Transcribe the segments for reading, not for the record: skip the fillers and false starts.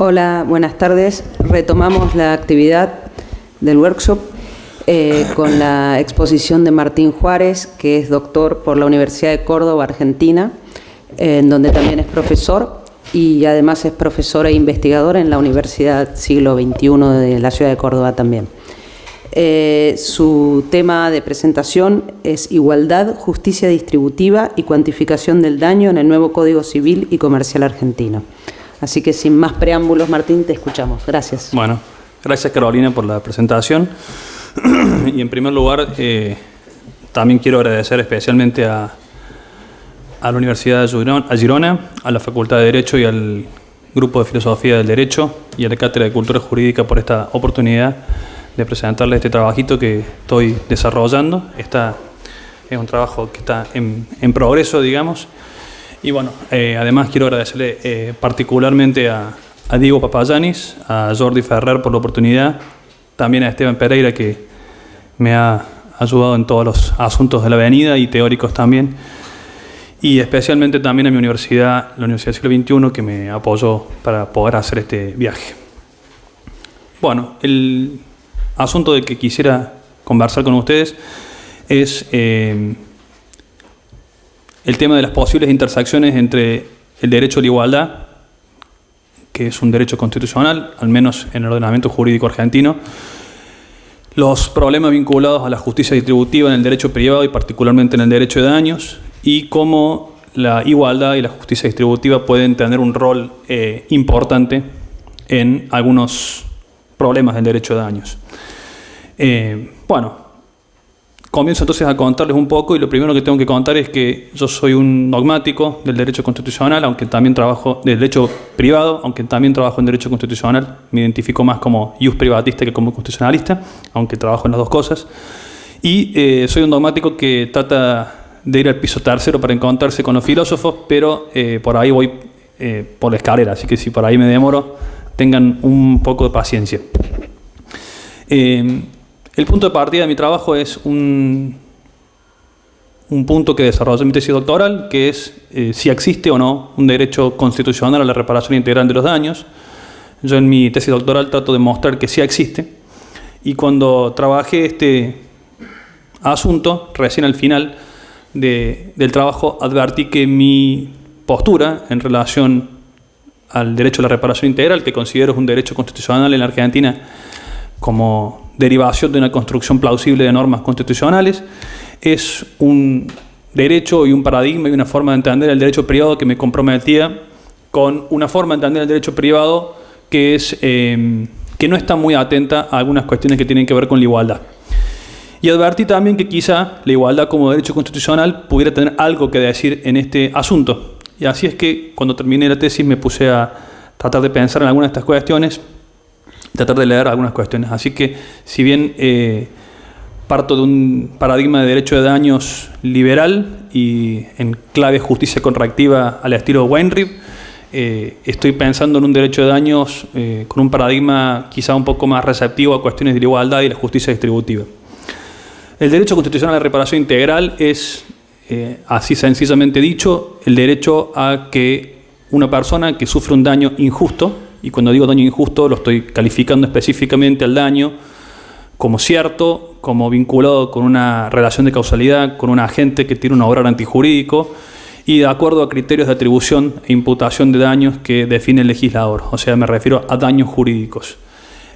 Hola, buenas tardes. Retomamos la actividad del workshop con la exposición de Martín Juárez, que es doctor por la Universidad de Córdoba, Argentina, en donde también es profesor y además es profesor e investigador en la Universidad Siglo XXI de la ciudad de Córdoba también. Su tema de presentación es Igualdad, Justicia Distributiva y Cuantificación del Daño en el nuevo Código Civil y Comercial Argentino. Así que sin más preámbulos, Martín, te escuchamos. Gracias. Bueno, gracias Carolina por la presentación. Y en primer lugar, también quiero agradecer especialmente a la Universidad de Girona, a la Facultad de Derecho y al Grupo de Filosofía del Derecho y a la Cátedra de Cultura Jurídica por esta oportunidad de presentarles este trabajito que estoy desarrollando. Es un trabajo que está en progreso, digamos. Y bueno, además quiero agradecerle particularmente a Diego Papayanis, a Jordi Ferrer por la oportunidad, también a Esteban Pereira, que me ha ayudado en todos los asuntos de la avenida y teóricos también, y especialmente también a mi universidad, la Universidad del Siglo XXI, que me apoyó para poder hacer este viaje. Bueno, el asunto del que quisiera conversar con ustedes es el tema de las posibles intersecciones entre el derecho a la igualdad, que es un derecho constitucional, al menos en el ordenamiento jurídico argentino, los problemas vinculados a la justicia distributiva en el derecho privado y particularmente en el derecho de daños, y cómo la igualdad y la justicia distributiva pueden tener un rol importante en algunos problemas del derecho de daños. Bueno, comienzo entonces a contarles un poco, y lo primero que tengo que contar es que yo soy un dogmático del derecho constitucional, aunque también trabajo del derecho privado, aunque también trabajo en derecho constitucional. Me identifico más como ius privatista que como constitucionalista, aunque trabajo en las dos cosas. Y soy un dogmático que trata de ir al piso tercero para encontrarse con los filósofos, pero por ahí voy por la escalera, así que si por ahí me demoro, tengan un poco de paciencia. El punto de partida de mi trabajo es un punto que desarrollé en mi tesis doctoral, que es si existe o no un derecho constitucional a la reparación integral de los daños. Yo en mi tesis doctoral trato de mostrar que sí existe, y cuando trabajé este asunto, recién al final del trabajo, advertí que mi postura en relación al derecho a la reparación integral, que considero es un derecho constitucional en la Argentina como derivación de una construcción plausible de normas constitucionales, es un derecho y un paradigma y una forma de entender el derecho privado que me comprometía con una forma de entender el derecho privado que es que no está muy atenta a algunas cuestiones que tienen que ver con la igualdad. Y advertí también que quizá la igualdad como derecho constitucional pudiera tener algo que decir en este asunto. Y así es que cuando terminé la tesis me puse a tratar de pensar en algunas de estas cuestiones, tratar de leer algunas cuestiones. Así que, si bien parto de un paradigma de derecho de daños liberal y en clave justicia correctiva al estilo Weinrib, estoy pensando en un derecho de daños con un paradigma quizá un poco más receptivo a cuestiones de la igualdad y la justicia distributiva. El derecho constitucional a la reparación integral es, así sencillamente dicho, el derecho a que una persona que sufre un daño injusto, y cuando digo daño injusto lo estoy calificando específicamente al daño como cierto, como vinculado con una relación de causalidad, con un agente que tiene un obrar antijurídico y de acuerdo a criterios de atribución e imputación de daños que define el legislador. O sea, me refiero a daños jurídicos.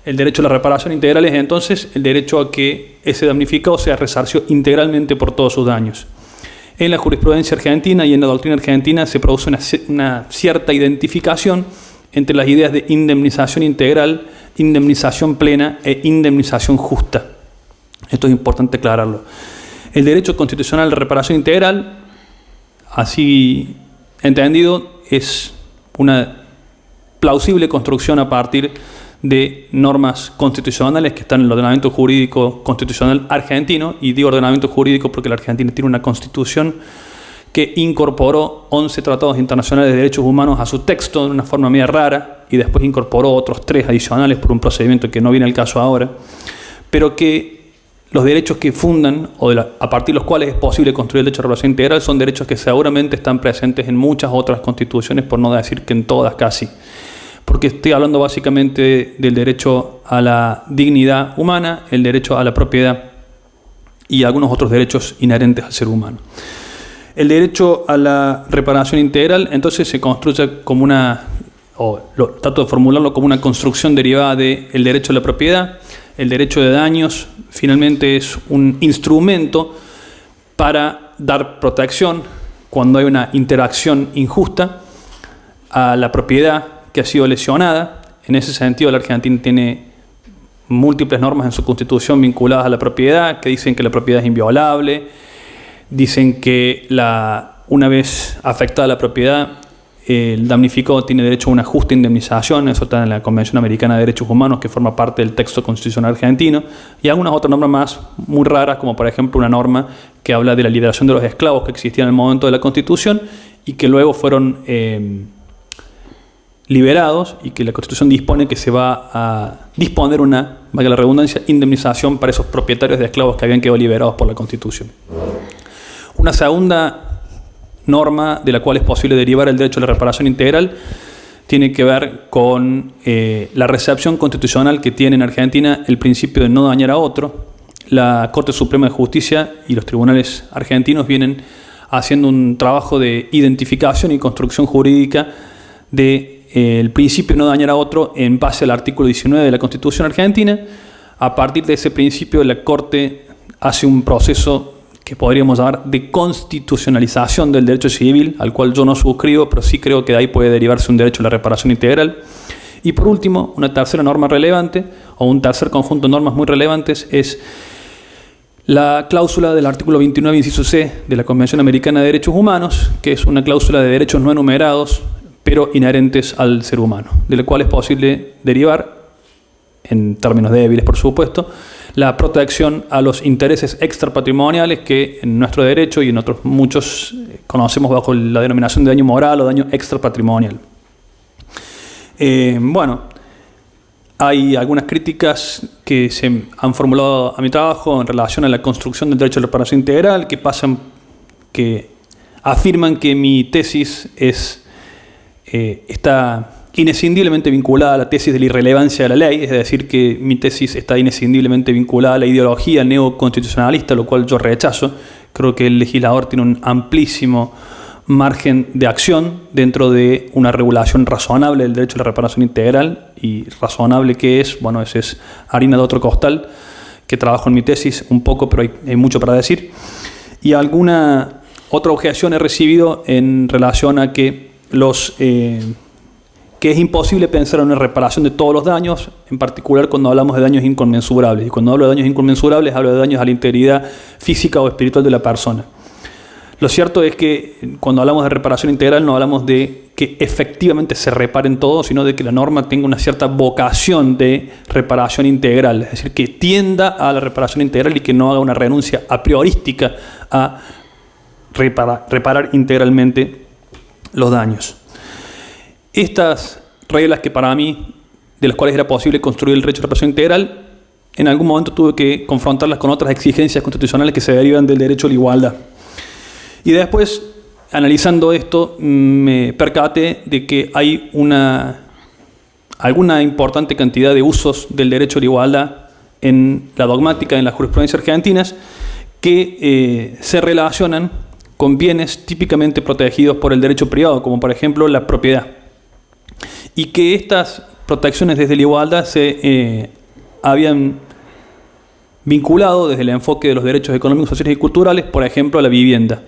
El derecho a la reparación integral es entonces el derecho a que ese damnificado sea resarcido integralmente por todos sus daños. En la jurisprudencia argentina y en la doctrina argentina se produce una cierta identificación entre las ideas de indemnización integral, indemnización plena e indemnización justa. Esto es importante aclararlo. El derecho constitucional de reparación integral, así entendido, es una plausible construcción a partir de normas constitucionales que están en el ordenamiento jurídico constitucional argentino, y digo ordenamiento jurídico porque la Argentina tiene una constitución que incorporó 11 tratados internacionales de derechos humanos a su texto de una forma media rara, y después incorporó otros 3 adicionales por un procedimiento que no viene al caso ahora, pero que los derechos que fundan, o a partir de los cuales es posible construir el derecho a reparación integral, son derechos que seguramente están presentes en muchas otras constituciones, por no decir que en todas casi. porque estoy hablando básicamente del derecho a la dignidad humana, el derecho a la propiedad y algunos otros derechos inherentes al ser humano. El derecho a la reparación integral entonces se construye como trato de formularlo como una construcción derivada del derecho a la propiedad. El derecho de daños finalmente es un instrumento para dar protección cuando hay una interacción injusta a la propiedad que ha sido lesionada. En ese sentido, la Argentina tiene múltiples normas en su Constitución vinculadas a la propiedad, que dicen que la propiedad es inviolable, dicen que una vez afectada la propiedad, el damnificado tiene derecho a una justa indemnización. Eso está en la Convención Americana de Derechos Humanos, que forma parte del texto constitucional argentino, y algunas otras normas más muy raras, como por ejemplo una norma que habla de la liberación de los esclavos que existían en el momento de la Constitución y que luego fueron liberados, y que la Constitución dispone que se va a disponer una, valga la redundancia, indemnización para esos propietarios de esclavos que habían quedado liberados por la Constitución. Una segunda norma de la cual es posible derivar el derecho a la reparación integral tiene que ver con la recepción constitucional que tiene en Argentina el principio de no dañar a otro. La Corte Suprema de Justicia y los tribunales argentinos vienen haciendo un trabajo de identificación y construcción jurídica del principio de no dañar a otro en base al artículo 19 de la Constitución argentina. A partir de ese principio, la Corte hace un proceso que podríamos llamar de constitucionalización del derecho civil, al cual yo no suscribo, pero sí creo que de ahí puede derivarse un derecho a la reparación integral. Y por último, una tercera norma relevante, o un tercer conjunto de normas muy relevantes, es la cláusula del artículo 29, inciso C, de la Convención Americana de Derechos Humanos, que es una cláusula de derechos no enumerados, pero inherentes al ser humano, de la cual es posible derivar, en términos débiles por supuesto, la protección a los intereses extrapatrimoniales que en nuestro derecho y en otros muchos conocemos bajo la denominación de daño moral o daño extrapatrimonial. Hay algunas críticas que se han formulado a mi trabajo en relación a la construcción del derecho a la reparación integral, que afirman que mi tesis está inescindiblemente vinculada a la tesis de la irrelevancia de la ley, es decir, que mi tesis está inescindiblemente vinculada a la ideología neoconstitucionalista, lo cual yo rechazo. Creo que el legislador tiene un amplísimo margen de acción dentro de una regulación razonable del derecho a la reparación integral, y razonable que es, esa es harina de otro costal, que trabajo en mi tesis un poco, pero hay mucho para decir. Y alguna otra objeción he recibido en relación a que que es imposible pensar en una reparación de todos los daños, en particular cuando hablamos de daños inconmensurables. Y cuando hablo de daños inconmensurables, hablo de daños a la integridad física o espiritual de la persona. Lo cierto es que cuando hablamos de reparación integral no hablamos de que efectivamente se reparen todos, sino de que la norma tenga una cierta vocación de reparación integral, es decir, que tienda a la reparación integral y que no haga una renuncia a priorística a reparar integralmente los daños. Estas reglas que para mí, de las cuales era posible construir el derecho a la reparación integral, en algún momento tuve que confrontarlas con otras exigencias constitucionales que se derivan del derecho a la igualdad. Y después, analizando esto, me percaté de que hay alguna importante cantidad de usos del derecho a la igualdad en la dogmática, en la jurisprudencia argentinas, que se relacionan con bienes típicamente protegidos por el derecho privado, como por ejemplo la propiedad. Y que estas protecciones desde la igualdad se habían vinculado desde el enfoque de los derechos económicos, sociales y culturales, por ejemplo, a la vivienda.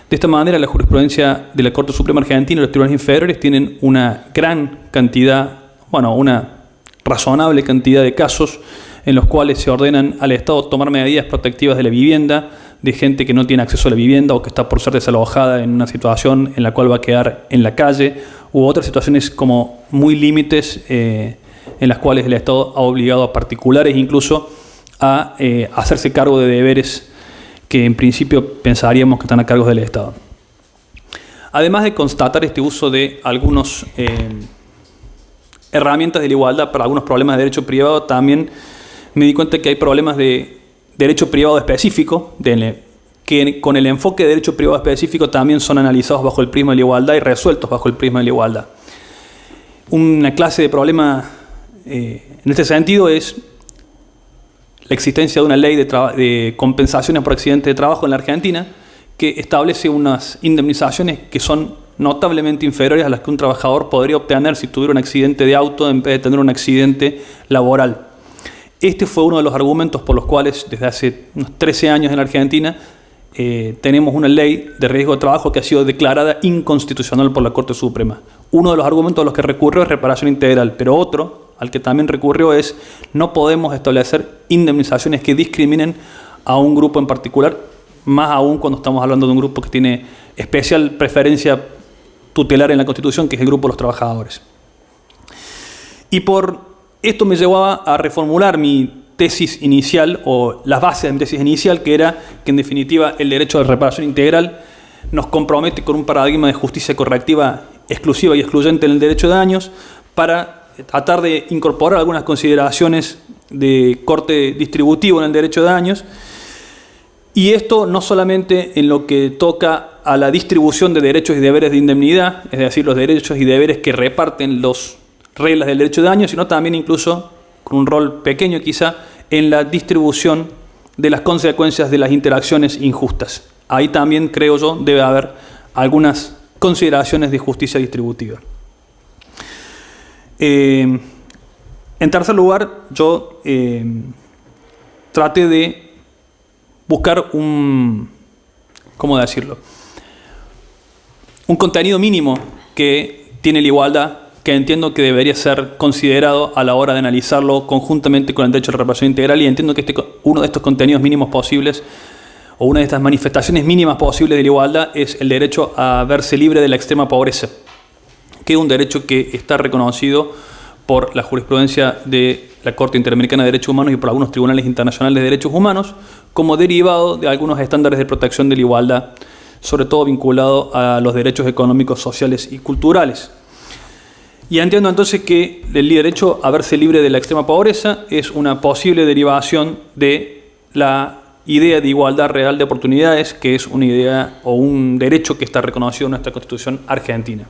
De esta manera, la jurisprudencia de la Corte Suprema Argentina y los tribunales inferiores tienen una gran cantidad, una razonable cantidad de casos en los cuales se ordenan al Estado tomar medidas protectivas de la vivienda, de gente que no tiene acceso a la vivienda o que está por ser desalojada en una situación en la cual va a quedar en la calle, u otras situaciones como muy límites en las cuales el Estado ha obligado a particulares incluso a hacerse cargo de deberes que en principio pensaríamos que están a cargo del Estado. Además de constatar este uso de algunas herramientas de la igualdad para algunos problemas de derecho privado, también me di cuenta que hay problemas de derecho privado específico, que con el enfoque de derecho privado específico también son analizados bajo el prisma de la igualdad y resueltos bajo el prisma de la igualdad. Una clase de problema en este sentido es la existencia de una ley de compensaciones por accidente de trabajo en la Argentina que establece unas indemnizaciones que son notablemente inferiores a las que un trabajador podría obtener si tuviera un accidente de auto en vez de tener un accidente laboral. Este fue uno de los argumentos por los cuales desde hace unos 13 años en la Argentina tenemos una ley de riesgo de trabajo que ha sido declarada inconstitucional por la Corte Suprema. Uno de los argumentos a los que recurrió es reparación integral, pero otro al que también recurrió es no podemos establecer indemnizaciones que discriminen a un grupo en particular, más aún cuando estamos hablando de un grupo que tiene especial preferencia tutelar en la Constitución, que es el grupo de los trabajadores. Y por esto me llevaba a reformular mi tesis inicial, o las bases de mi tesis inicial, que era que en definitiva el derecho de reparación integral nos compromete con un paradigma de justicia correctiva exclusiva y excluyente en el derecho de daños para tratar de incorporar algunas consideraciones de corte distributivo en el derecho de daños. Y esto no solamente en lo que toca a la distribución de derechos y deberes de indemnidad, es decir, los derechos y deberes que reparten las reglas del derecho de daño, sino también incluso, con un rol pequeño quizá, en la distribución de las consecuencias de las interacciones injustas. Ahí también, creo yo, debe haber algunas consideraciones de justicia distributiva. En tercer lugar, yo traté de buscar un contenido mínimo que tiene la igualdad, que entiendo que debería ser considerado a la hora de analizarlo conjuntamente con el derecho de reparación integral, y entiendo que uno de estos contenidos mínimos posibles, o una de estas manifestaciones mínimas posibles de la igualdad, es el derecho a verse libre de la extrema pobreza, que es un derecho que está reconocido por la jurisprudencia de la Corte Interamericana de Derechos Humanos y por algunos tribunales internacionales de derechos humanos, como derivado de algunos estándares de protección de la igualdad, sobre todo vinculado a los derechos económicos, sociales y culturales. Y entiendo entonces que el derecho a verse libre de la extrema pobreza es una posible derivación de la idea de igualdad real de oportunidades, que es una idea o un derecho que está reconocido en nuestra Constitución argentina.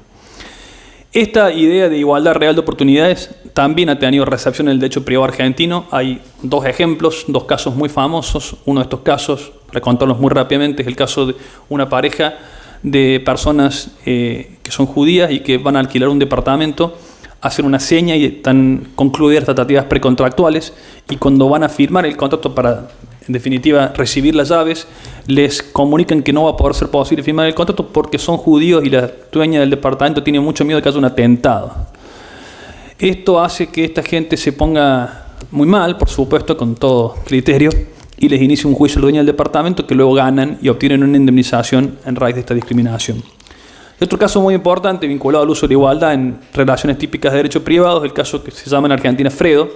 Esta idea de igualdad real de oportunidades también ha tenido recepción en el derecho privado argentino. Hay dos ejemplos, dos casos muy famosos. Uno de estos casos, para contarlos muy rápidamente, es el caso de una pareja de personas que son judías y que van a alquilar un departamento, hacen una seña y están concluidas tratativas precontractuales, y cuando van a firmar el contrato para, en definitiva, recibir las llaves, les comunican que no va a poder ser posible firmar el contrato porque son judíos y la dueña del departamento tiene mucho miedo de que haya un atentado. Esto hace que esta gente se ponga muy mal, por supuesto, con todo criterio, y les inicia un juicio al dueño del departamento, que luego ganan y obtienen una indemnización en raíz de esta discriminación. Y otro caso muy importante vinculado al uso de la igualdad en relaciones típicas de derecho privado es el caso que se llama en Argentina Fredo,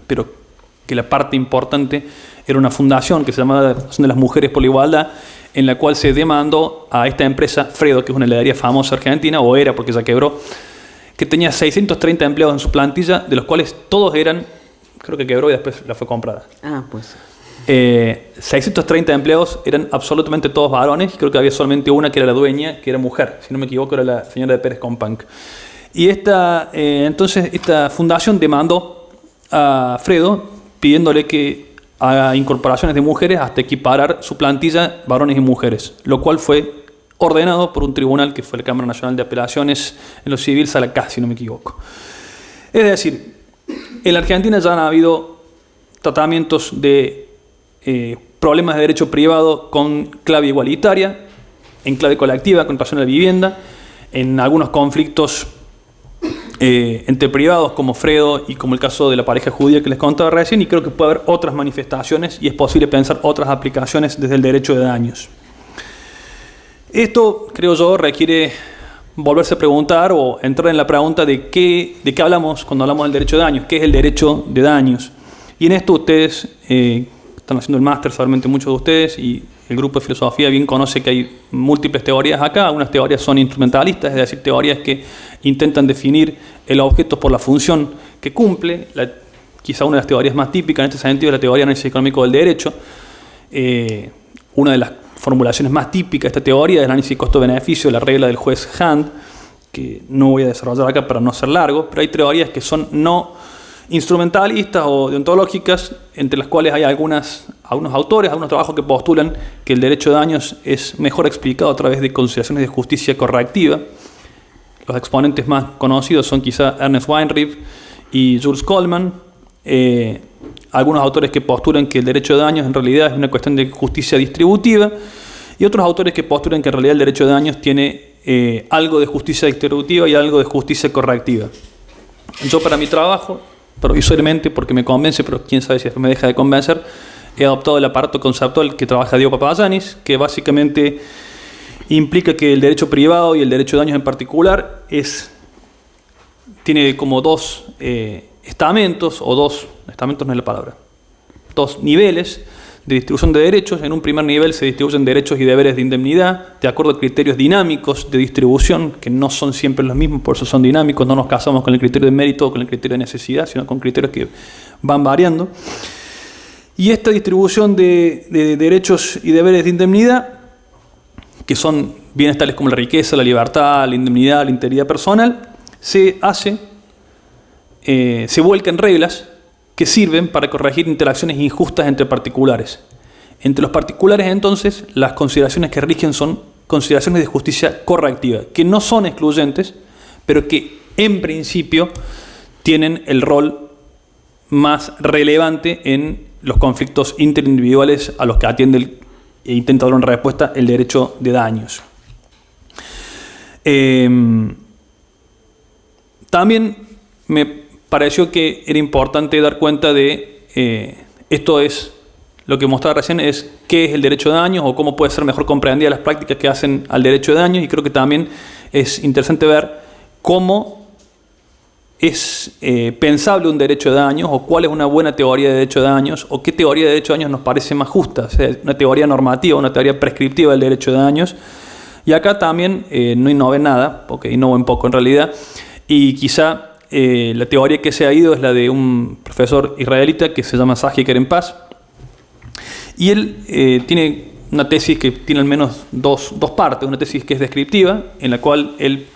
pero que la parte importante era una fundación que se llamaba la Fundación de las Mujeres por la Igualdad, en la cual se demandó a esta empresa Fredo, que es una heladería famosa argentina, o era porque ya quebró, que tenía 630 empleados en su plantilla, de los cuales todos eran, creo que quebró y después la fue comprada. 630 empleados eran absolutamente todos varones, y creo que había solamente una que era la dueña, que era mujer, si no me equivoco era la señora de Pérez Companc. Y entonces esta fundación demandó a Fredo pidiéndole que haga incorporaciones de mujeres hasta equiparar su plantilla varones y mujeres, lo cual fue ordenado por un tribunal que fue la Cámara Nacional de Apelaciones en lo civil, Sala K, si no me equivoco. Es decir, en la Argentina ya han habido tratamientos de problemas de derecho privado con clave igualitaria, en clave colectiva, con relación a la vivienda, en algunos conflictos entre privados como Fredo y como el caso de la pareja judía que les contaba recién, y creo que puede haber otras manifestaciones y es posible pensar otras aplicaciones desde el derecho de daños. Esto, creo yo, requiere volverse a preguntar o entrar en la pregunta de qué hablamos cuando hablamos del derecho de daños, qué es el derecho de daños. Y en esto ustedes están haciendo el máster, seguramente muchos de ustedes, y el grupo de filosofía bien conoce que hay múltiples teorías acá. Algunas teorías son instrumentalistas, es decir, teorías que intentan definir el objeto por la función que cumple. Quizá una de las teorías más típicas en este sentido es la teoría de análisis económico del derecho. Una de las formulaciones más típicas de esta teoría es el análisis costo-beneficio, la regla del juez Hand, que no voy a desarrollar acá para no ser largo, pero hay teorías que son no instrumentalistas o deontológicas, entre las cuales hay algunos autores, algunos trabajos que postulan que el derecho de daños es mejor explicado a través de consideraciones de justicia correctiva. Los exponentes más conocidos son quizá Ernest Weinreib y Jules Coleman. Algunos autores que postulan que el derecho de daños en realidad es una cuestión de justicia distributiva, y otros autores que postulan que en realidad el derecho de daños tiene algo de justicia distributiva y algo de justicia correctiva. Yo, para mi trabajo, provisoriamente, porque me convence, pero quién sabe si después me deja de convencer, he adoptado el aparato conceptual que trabaja Diego Papagiannis, que básicamente implica que el derecho privado y el derecho de daños en particular tiene como dos estamentos, estamentos no es la palabra, dos niveles de distribución de derechos. En un primer nivel se distribuyen derechos y deberes de indemnidad de acuerdo a criterios dinámicos de distribución, que no son siempre los mismos, por eso son dinámicos. No nos casamos con el criterio de mérito o con el criterio de necesidad, sino con criterios que van variando. Y esta distribución de derechos y deberes de indemnidad, que son bienes tales como la riqueza, la libertad, la indemnidad, la integridad personal, se vuelca en reglas que sirven para corregir interacciones injustas entre particulares. Entre los particulares, entonces, las consideraciones que rigen son consideraciones de justicia correctiva, que no son excluyentes, pero que en principio tienen el rol más relevante en los conflictos interindividuales a los que atiende e intenta dar una respuesta el derecho de daños. También me pareció que era importante dar cuenta de, esto es lo que mostraba recién, es qué es el derecho de daños o cómo puede ser mejor comprendida las prácticas que hacen al derecho de daños, y creo que también es interesante ver cómo es pensable un derecho de daños, o cuál es una buena teoría de derecho de daños, o qué teoría de derecho de daños nos parece más justa, o sea, una teoría normativa, una teoría prescriptiva del derecho de daños. Y acá también no innové nada, porque innové un poco en realidad, y quizá la teoría que se ha ido es la de un profesor israelita que se llama Saji Kerenpaz, y él tiene una tesis que tiene al menos dos partes. Una tesis que es descriptiva, en la cual él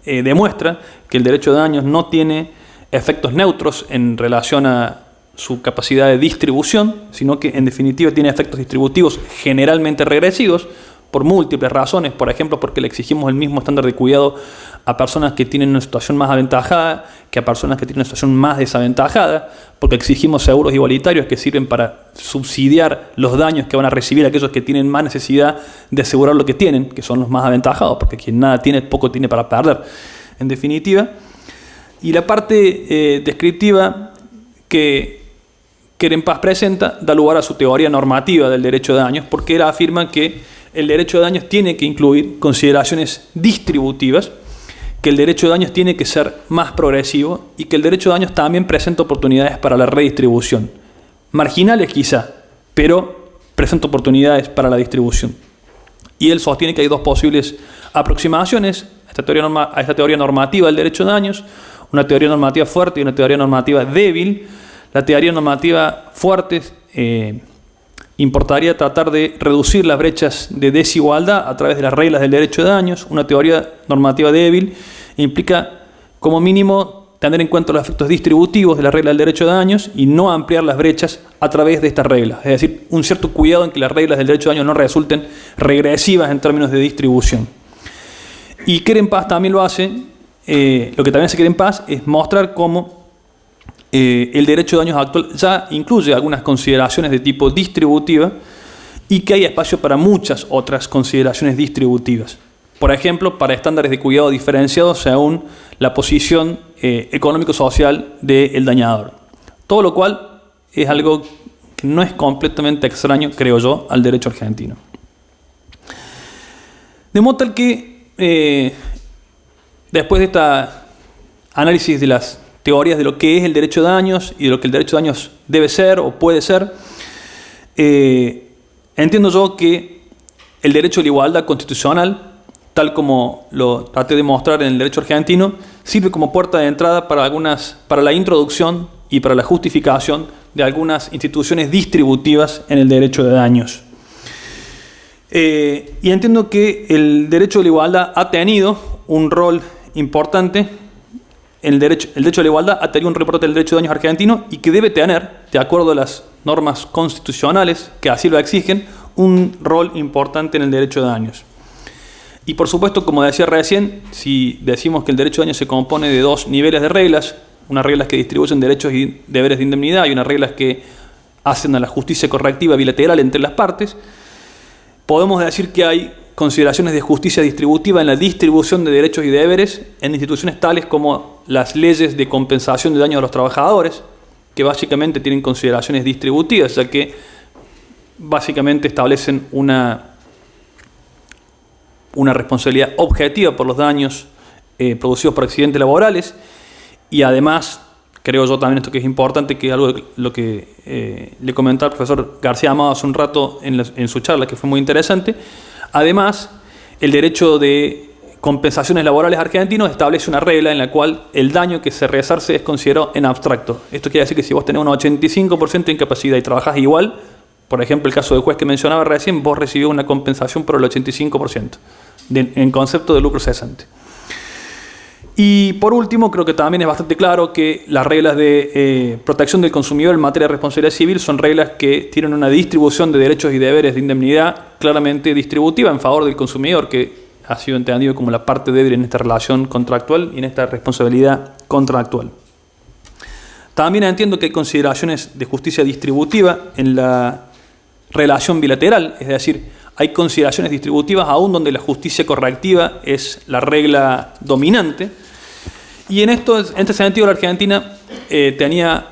demuestra que el derecho de daños no tiene efectos neutros en relación a su capacidad de distribución, sino que en definitiva tiene efectos distributivos generalmente regresivos por múltiples razones. Por ejemplo, porque le exigimos el mismo estándar de cuidado a personas que tienen una situación más aventajada que a personas que tienen una situación más desaventajada, porque exigimos seguros igualitarios que sirven para subsidiar los daños que van a recibir aquellos que tienen más necesidad de asegurar lo que tienen, que son los más aventajados, porque quien nada tiene, poco tiene para perder, en definitiva. Y la parte descriptiva que Kerenpaz presenta da lugar a su teoría normativa del derecho de daños, porque él afirma que el derecho de daños tiene que incluir consideraciones distributivas, que el derecho de daños tiene que ser más progresivo, y que el derecho de daños también presenta oportunidades para la redistribución. Marginales quizá, pero presenta oportunidades para la distribución. Y él sostiene que hay dos posibles aproximaciones a esta teoría normativa del derecho de daños: una teoría normativa fuerte y una teoría normativa débil. La teoría normativa fuerte importaría tratar de reducir las brechas de desigualdad a través de las reglas del derecho de daños. Una teoría normativa débil implica, como mínimo, tener en cuenta los efectos distributivos de la regla del derecho de daños y no ampliar las brechas a través de estas reglas. Es decir, un cierto cuidado en que las reglas del derecho de daños no resulten regresivas en términos de distribución. Y Kerenpaz también lo hace. Lo que también hace Kerenpaz es mostrar cómo el derecho de daños actual ya incluye algunas consideraciones de tipo distributiva, y que hay espacio para muchas otras consideraciones distributivas. Por ejemplo, para estándares de cuidado diferenciados según la posición económico-social del dañador. Todo lo cual es algo que no es completamente extraño, creo yo, al derecho argentino. De modo tal que, después de este análisis de las teorías de lo que es el derecho de daños y de lo que el derecho de daños debe ser o puede ser, entiendo yo que el derecho a la igualdad constitucional, tal como lo traté de mostrar en el derecho argentino, sirve como puerta de entrada para la introducción y para la justificación de algunas instituciones distributivas en el derecho de daños. Y entiendo que el derecho a la igualdad ha tenido un rol importante, el derecho a la igualdad ha tenido un reporte del derecho de daños argentino y que debe tener, de acuerdo a las normas constitucionales que así lo exigen, un rol importante en el derecho de daños. Y por supuesto, como decía recién, si decimos que el derecho de daños se compone de dos niveles de reglas, unas reglas que distribuyen derechos y deberes de indemnidad y unas reglas que hacen a la justicia correctiva bilateral entre las partes, podemos decir que hay consideraciones de justicia distributiva en la distribución de derechos y deberes en instituciones tales como las leyes de compensación de daños a los trabajadores, que básicamente tienen consideraciones distributivas, ya que básicamente establecen una responsabilidad objetiva por los daños producidos por accidentes laborales, y además, creo yo también esto que es importante, que es algo de lo que le comentaba el profesor García Amado hace un rato en su charla, que fue muy interesante. Además, el derecho de compensaciones laborales argentinos establece una regla en la cual el daño que se resarce es considerado en abstracto. Esto quiere decir que si vos tenés un 85% de incapacidad y trabajás igual, por ejemplo, el caso del juez que mencionaba recién, vos recibís una compensación por el 85%, en concepto de lucro cesante. Y por último, creo que también es bastante claro que las reglas de protección del consumidor en materia de responsabilidad civil son reglas que tienen una distribución de derechos y deberes de indemnidad claramente distributiva en favor del consumidor, que ha sido entendido como la parte débil en esta relación contractual y en esta responsabilidad contractual. También entiendo que hay consideraciones de justicia distributiva en la relación bilateral, es decir, hay consideraciones distributivas aún donde la justicia correctiva es la regla dominante. Y en este sentido la Argentina tenía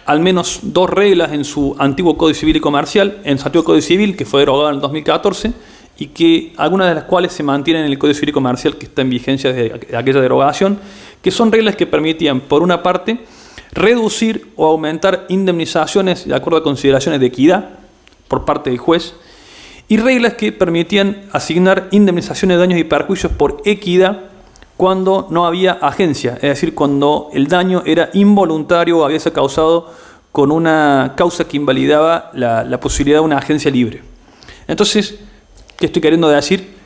al menos dos reglas en su antiguo Código Civil y Comercial, en su antiguo Código Civil, que fue derogado en el 2014, y que algunas de las cuales se mantienen en el Código Civil y Comercial, que está en vigencia desde aquella derogación, que son reglas que permitían, por una parte, reducir o aumentar indemnizaciones de acuerdo a consideraciones de equidad por parte del juez, y reglas que permitían asignar indemnizaciones de daños y perjuicios por equidad cuando no había agencia, es decir, cuando el daño era involuntario o había sido causado con una causa que invalidaba la posibilidad de una agencia libre. Entonces, ¿qué estoy queriendo decir?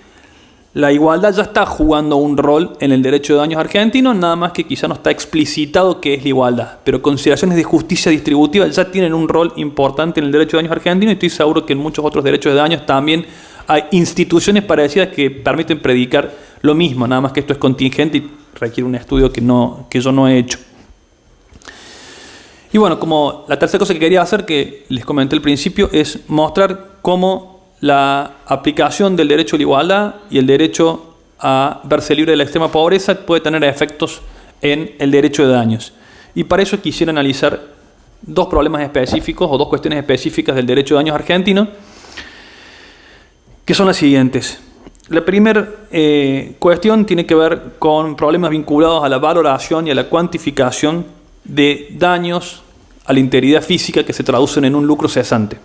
La igualdad ya está jugando un rol en el derecho de daños argentino, nada más que quizá no está explicitado qué es la igualdad, pero consideraciones de justicia distributiva ya tienen un rol importante en el derecho de daños argentino, y estoy seguro que en muchos otros derechos de daños también hay instituciones parecidas que permiten predicar lo mismo, nada más que esto es contingente y requiere un estudio que yo no he hecho. Y bueno, como la tercera cosa que quería hacer, que les comenté al principio, es mostrar cómo la aplicación del derecho a la igualdad y el derecho a verse libre de la extrema pobreza puede tener efectos en el derecho de daños. Y para eso quisiera analizar dos problemas específicos o dos cuestiones específicas del derecho de daños argentino, que son las siguientes. La primera cuestión tiene que ver con problemas vinculados a la valoración y a la cuantificación de daños a la integridad física que se traducen en un lucro cesante.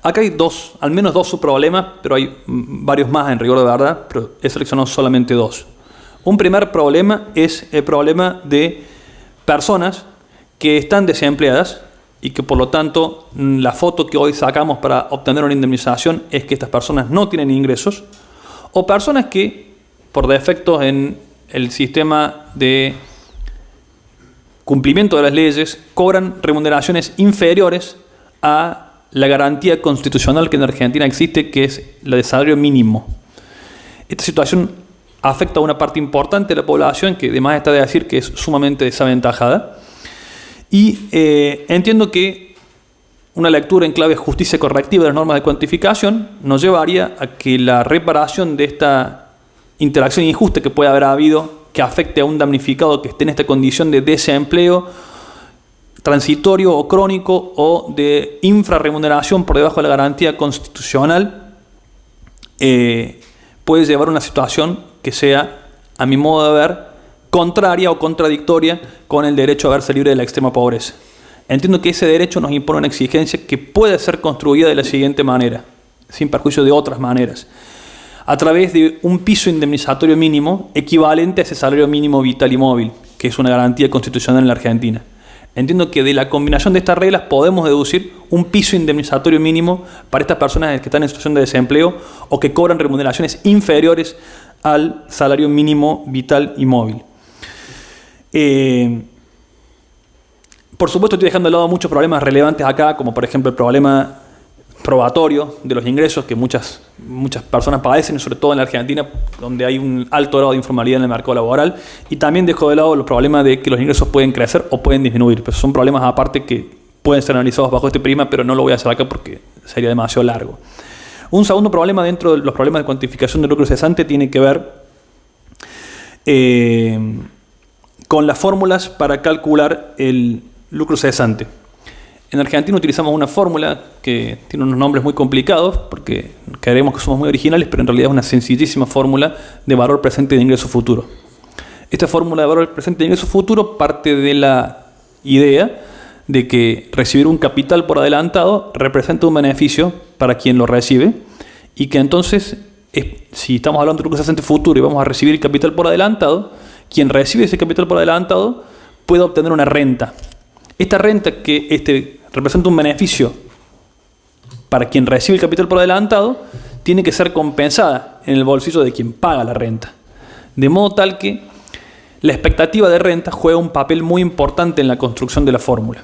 Acá hay al menos dos subproblemas, pero hay varios más en rigor de verdad, pero he seleccionado solamente dos. Un primer problema es el problema de personas que están desempleadas y que por lo tanto la foto que hoy sacamos para obtener una indemnización es que estas personas no tienen ingresos, o personas que por defectos en el sistema de cumplimiento de las leyes cobran remuneraciones inferiores a la garantía constitucional que en Argentina existe, que es la de salario mínimo. Esta situación afecta a una parte importante de la población que además está de decir que es sumamente desaventajada. Y entiendo que una lectura en clave justicia correctiva de las normas de cuantificación nos llevaría a que la reparación de esta interacción injusta que puede haber habido, que afecte a un damnificado que esté en esta condición de desempleo transitorio o crónico o de infrarremuneración por debajo de la garantía constitucional, puede llevar a una situación que sea, a mi modo de ver, contraria o contradictoria con el derecho a verse libre de la extrema pobreza. Entiendo que ese derecho nos impone una exigencia que puede ser construida de la siguiente manera, sin perjuicio de otras maneras, a través de un piso indemnizatorio mínimo equivalente a ese salario mínimo vital y móvil, que es una garantía constitucional en la Argentina. Entiendo que de la combinación de estas reglas podemos deducir un piso indemnizatorio mínimo para estas personas que están en situación de desempleo o que cobran remuneraciones inferiores al salario mínimo vital y móvil. Por supuesto, estoy dejando de lado muchos problemas relevantes acá, como por ejemplo el problema probatorio de los ingresos que muchas personas padecen, sobre todo en la Argentina, donde hay un alto grado de informalidad en el mercado laboral, y también dejo de lado los problemas de que los ingresos pueden crecer o pueden disminuir, pero son problemas aparte que pueden ser analizados bajo este prisma, pero no lo voy a hacer acá porque sería demasiado largo. Un segundo problema dentro de los problemas de cuantificación del lucro cesante tiene que ver con las fórmulas para calcular el lucro cesante. En Argentina utilizamos una fórmula que tiene unos nombres muy complicados porque creemos que somos muy originales, pero en realidad es una sencillísima fórmula de valor presente de ingreso futuro. Esta fórmula de valor presente de ingreso futuro parte de la idea de que recibir un capital por adelantado representa un beneficio para quien lo recibe y que entonces, si estamos hablando de lucro cesante futuro y vamos a recibir el capital por adelantado, quien recibe ese capital por adelantado puede obtener una renta. Esta renta que representa un beneficio para quien recibe el capital por adelantado tiene que ser compensada en el bolsillo de quien paga la renta. De modo tal que la expectativa de renta juega un papel muy importante en la construcción de la fórmula.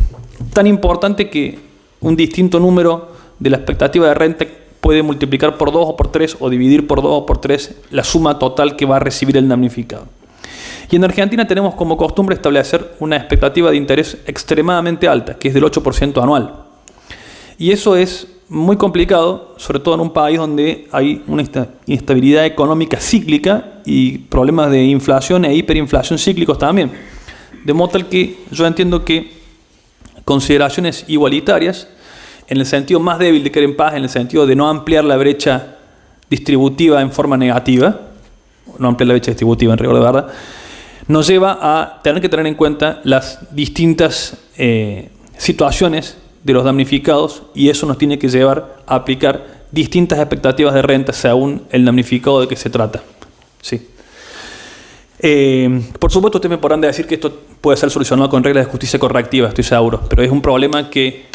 Tan importante que un distinto número de la expectativa de renta puede multiplicar por 2 o por 3 o dividir por 2 o por 3 la suma total que va a recibir el damnificado. Y en Argentina tenemos como costumbre establecer una expectativa de interés extremadamente alta, que es del 8% anual. Y eso es muy complicado, sobre todo en un país donde hay una inestabilidad económica cíclica y problemas de inflación e hiperinflación cíclicos también. De modo tal que yo entiendo que consideraciones igualitarias, en el sentido más débil de Keren Paz, en el sentido de no ampliar la brecha distributiva en forma negativa, no ampliar la brecha distributiva en rigor de verdad, nos lleva a tener que tener en cuenta las distintas situaciones de los damnificados y eso nos tiene que llevar a aplicar distintas expectativas de renta según el damnificado de que se trata. Sí. Por supuesto, ustedes me podrán decir que esto puede ser solucionado con reglas de justicia correctiva, estoy seguro, pero es un problema que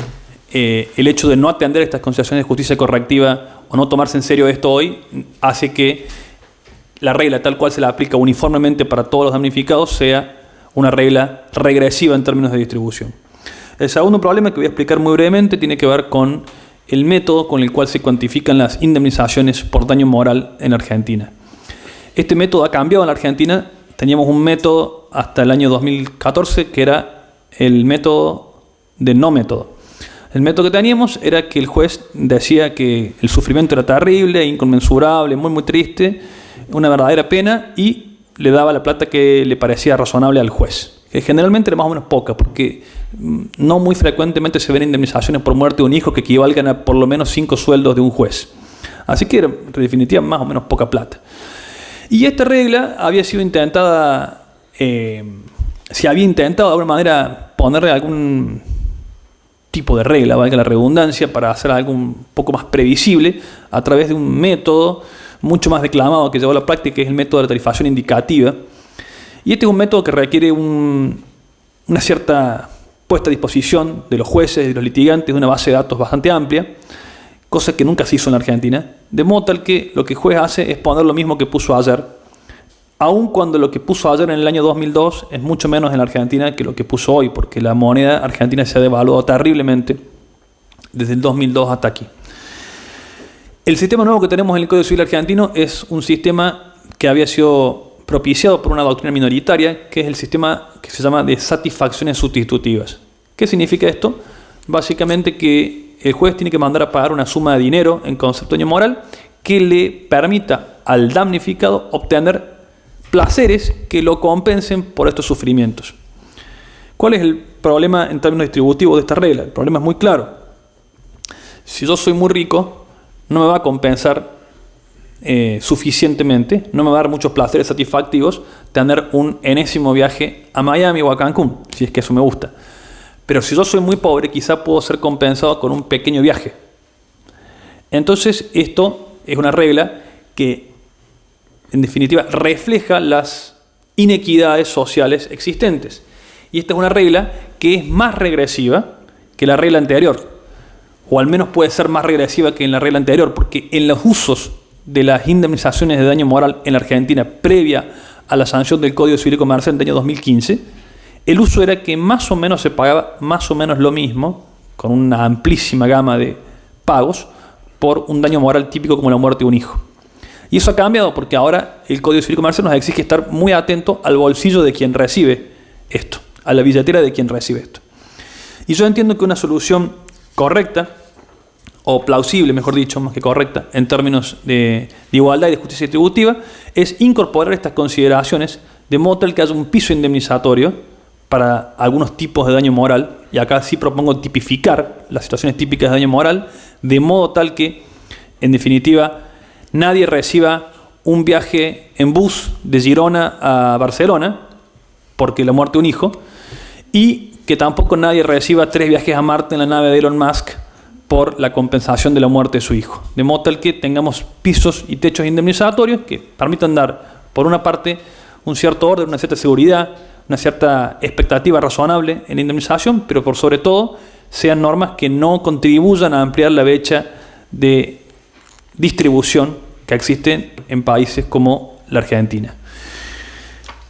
el hecho de no atender estas consideraciones de justicia correctiva o no tomarse en serio esto hoy hace que la regla tal cual se la aplica uniformemente para todos los damnificados sea una regla regresiva en términos de distribución. El segundo problema que voy a explicar muy brevemente tiene que ver con el método con el cual se cuantifican las indemnizaciones por daño moral en Argentina. Este método ha cambiado en la Argentina. Teníamos un método hasta el año 2014 que era el método de no método. El método que teníamos era que el juez decía que el sufrimiento era terrible, inconmensurable, muy muy triste, una verdadera pena y le daba la plata que le parecía razonable al juez, que generalmente era más o menos poca, porque no muy frecuentemente se ven indemnizaciones por muerte de un hijo que equivalgan a por lo menos 5 sueldos de un juez. Así que era en definitiva más o menos poca plata. Y esta regla había sido intentada, se había intentado de alguna manera ponerle algún tipo de regla, valga la redundancia, para hacer algo un poco más previsible a través de un método mucho más declamado que llevó a la práctica, que es el método de la tarifación indicativa. Y este es un método que requiere una cierta puesta a disposición de los jueces y de los litigantes de una base de datos bastante amplia, cosa que nunca se hizo en la Argentina, de modo tal que lo que el juez hace es poner lo mismo que puso ayer, aun cuando lo que puso ayer en el año 2002 es mucho menos en la Argentina que lo que puso hoy, porque la moneda argentina se ha devaluado terriblemente desde el 2002 hasta aquí. El sistema nuevo que tenemos en el Código Civil argentino es un sistema que había sido propiciado por una doctrina minoritaria, que es el sistema que se llama de satisfacciones sustitutivas. ¿Qué significa esto? Básicamente que el juez tiene que mandar a pagar una suma de dinero en concepto de daño moral que le permita al damnificado obtener placeres que lo compensen por estos sufrimientos. ¿Cuál es el problema en términos distributivos de esta regla? El problema es muy claro. Si yo soy muy rico, no me va a compensar suficientemente, no me va a dar muchos placeres satisfactivos tener un enésimo viaje a Miami o a Cancún, si es que eso me gusta. Pero si yo soy muy pobre, quizá puedo ser compensado con un pequeño viaje. Entonces, esto es una regla que, en definitiva, refleja las inequidades sociales existentes. Y esta es una regla que es más regresiva que la regla anterior, o al menos puede ser más regresiva que en la regla anterior, porque en los usos de las indemnizaciones de daño moral en la Argentina previa a la sanción del Código Civil y Comercial del año 2015, el uso era que más o menos se pagaba más o menos lo mismo, con una amplísima gama de pagos, por un daño moral típico como la muerte de un hijo. Y eso ha cambiado porque ahora el Código Civil y Comercial nos exige estar muy atento al bolsillo de quien recibe esto, a la billetera de quien recibe esto. Y yo entiendo que una solución correcta, o plausible, mejor dicho, más que correcta, en términos de igualdad y de justicia distributiva, es incorporar estas consideraciones de modo tal que haya un piso indemnizatorio para algunos tipos de daño moral, y acá sí propongo tipificar las situaciones típicas de daño moral, de modo tal que, en definitiva, nadie reciba un viaje en bus de Girona a Barcelona, porque la muerte de un hijo, y que tampoco nadie reciba 3 viajes a Marte en la nave de Elon Musk por la compensación de la muerte de su hijo. De modo tal que tengamos pisos y techos indemnizatorios que permitan dar, por una parte, un cierto orden, una cierta seguridad, una cierta expectativa razonable en la indemnización, pero por sobre todo sean normas que no contribuyan a ampliar la brecha de distribución que existe en países como la Argentina.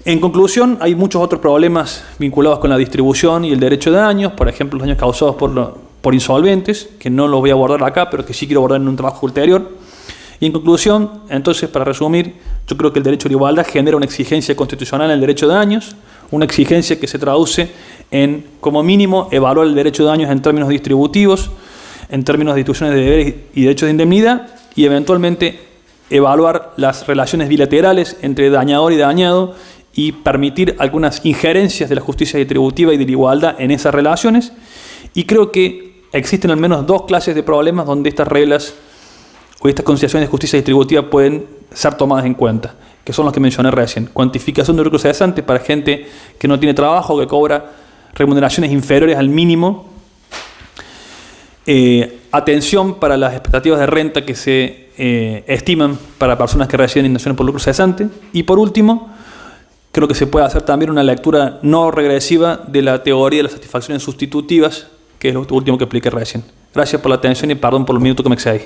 En conclusión, hay muchos otros problemas vinculados con la distribución y el derecho de daños, por ejemplo, los daños causados por insolventes, que no los voy a abordar acá, pero que sí quiero abordar en un trabajo ulterior. Y en conclusión, entonces, para resumir, yo creo que el derecho a la igualdad genera una exigencia constitucional en el derecho de daños, una exigencia que se traduce en, como mínimo, evaluar el derecho de daños en términos distributivos, en términos de distribuciones de deberes y derechos de indemnidad, y eventualmente evaluar las relaciones bilaterales entre dañador y dañado y permitir algunas injerencias de la justicia distributiva y de la igualdad en esas relaciones. Y creo que existen al menos 2 clases de problemas donde estas reglas o estas consideraciones de justicia distributiva pueden ser tomadas en cuenta, que son los que mencioné recién. Cuantificación de lucro cesante para gente que no tiene trabajo, que cobra remuneraciones inferiores al mínimo. Atención para las expectativas de renta que se estiman para personas que reciben indemnizaciones por lucro cesante. Y por último, creo que se puede hacer también una lectura no regresiva de la teoría de las satisfacciones sustitutivas, que es lo último que expliqué recién. Gracias por la atención y perdón por los minutos que me excedí.